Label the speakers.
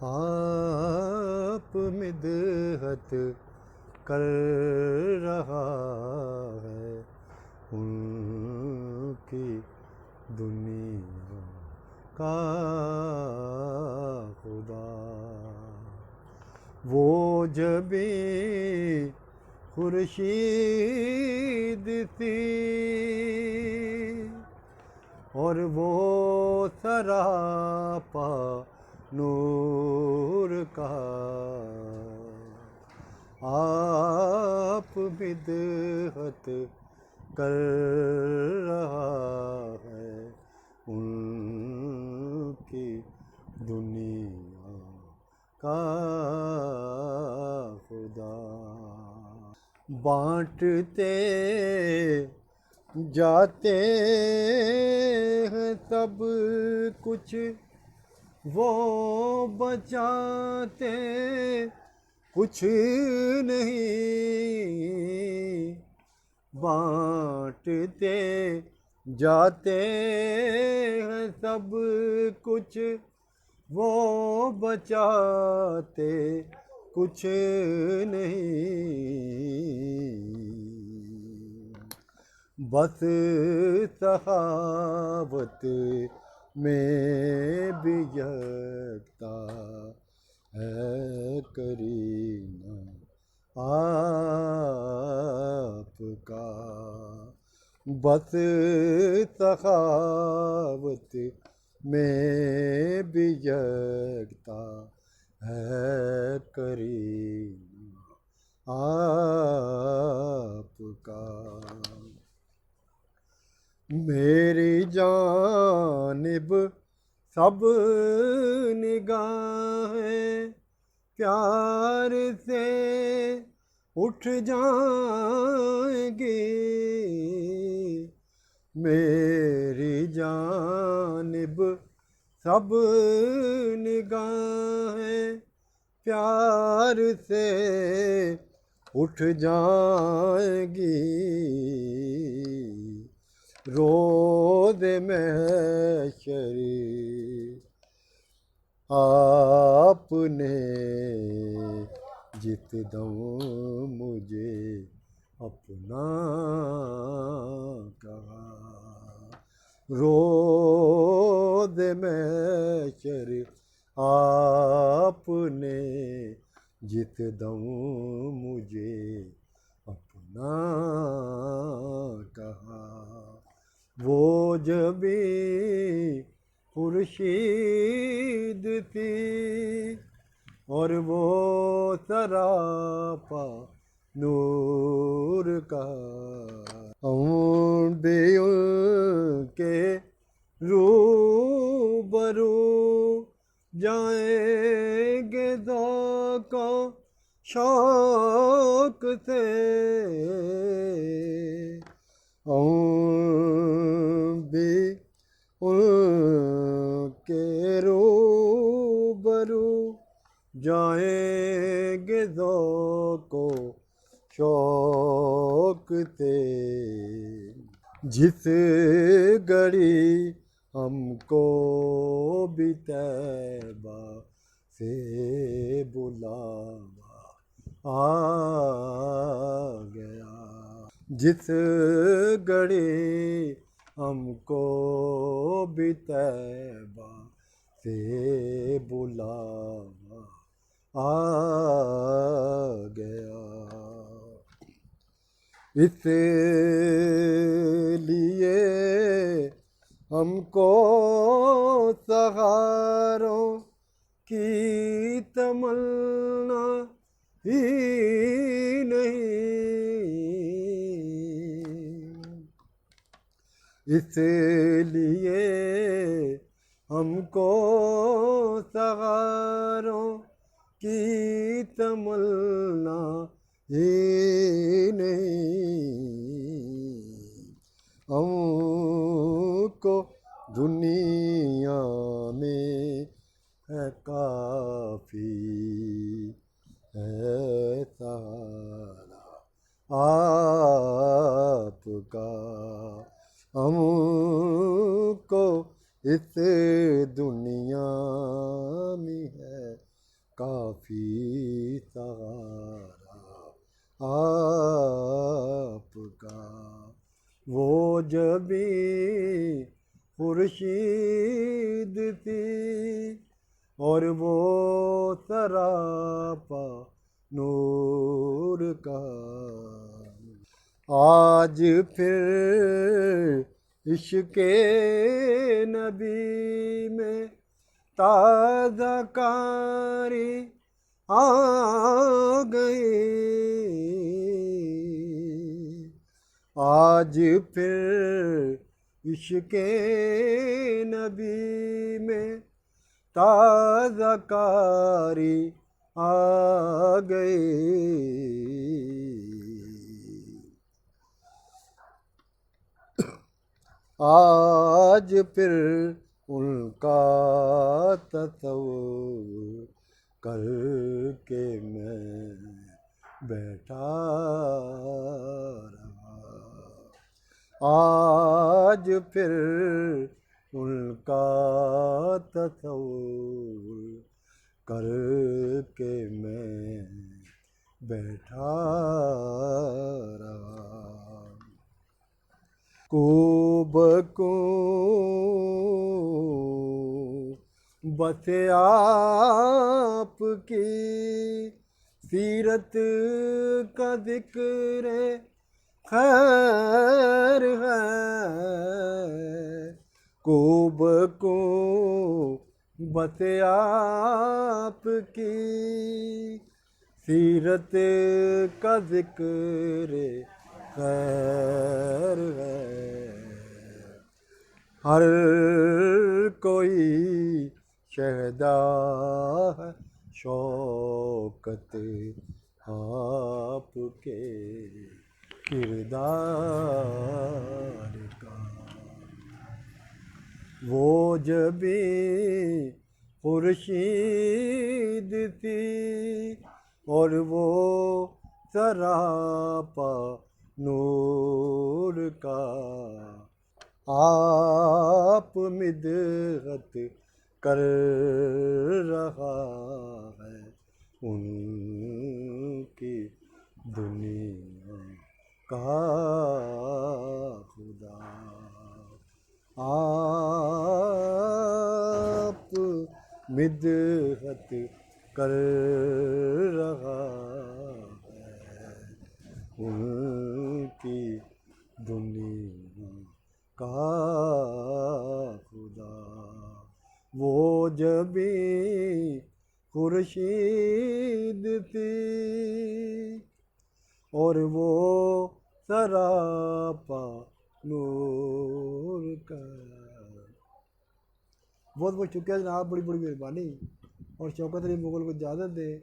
Speaker 1: آپ مدحت کر رہا ہے ان کی دنیا کا خدا، وہ جبیں خورشید تھی اور وہ سراپا نور کا، آپ مدحت کر رہا ہے ان کی دنیا کا خدا، بانٹتے جاتے ہیں سب کچھ وہ بچاتے کچھ نہیں، بانٹتے جاتے ہیں سب کچھ وہ بچاتے کچھ نہیں، بس سخاوت میں بھی یکتا ہے کرینہ آپ کا، بس سخاوت میں بھی یکتا ہے کرینہ آپ کا، میری جانب سب نگاہیں پیار سے اٹھ جائیں گی، میری جانب سب نگاہیں پیار سے اٹھ جائیں گی، روز محشر آپ نے جس دم مجھے اپنا کہا، روز محشر آپ نے جس دم مجھے اپنا کہا، وہ جبیں خورشید تھی اور وہ سراپا نور کا، ہم بھی ان کے روبرو جائیں گے ذوق و شوق سے، ہم بھی ان کے روبرو جائیں گے ذوق و شوق سے، جس گھڑی ہم کو بھی طیبہ سے بلاوا آ گیا، جس گھڑی ہم کو بھی طیبہ سے بلاوا آ گیا، اس لیے ہم کو سہاروں کی تمنا ہی نہیں، اس لیے ہم کو سہاروں کی تمنا ہی نہیں، ہم کو دنیا میں ہے کافی ہے سہارا آپ کا، ہم کو اس دنیا میں ہے کافی سہارا آپ کا، وہ جبیں خورشید تھی اور وہ سراپا نور کا، آج پھر عشق نبی میں تازہ کاری آ گئی، آج پھر عشق نبی میں تازہ کاری آ گئی، آج پھر ان کا تصور کر کے میں بیٹھا رہا، آج پھر ان کا تصور کر کے میں بیٹھا رہا، کو بکوں بس آپ کی سیرت کا ذکر خیر ہے، کو بکوں بس آپ کی سیرت کا ذکر خیر ہے، ہر کوئی شہدا ہے شوکت آپ کے کردار کا، وہ جبیں خورشید تھی اور وہ سراپا نور کا، آپ مدحت کر رہا ہے ان کی دنیا کا خدا، آپ مدحت کر رہا ہے ان کی دنیا کا خدا، وہ جبیں خورشید تھی اور وہ سراپا نور کا۔ بہت بہت شکریہ جناب، بڑی بڑی مہربانی، اور شوکت علی مغل کو اجازت دے۔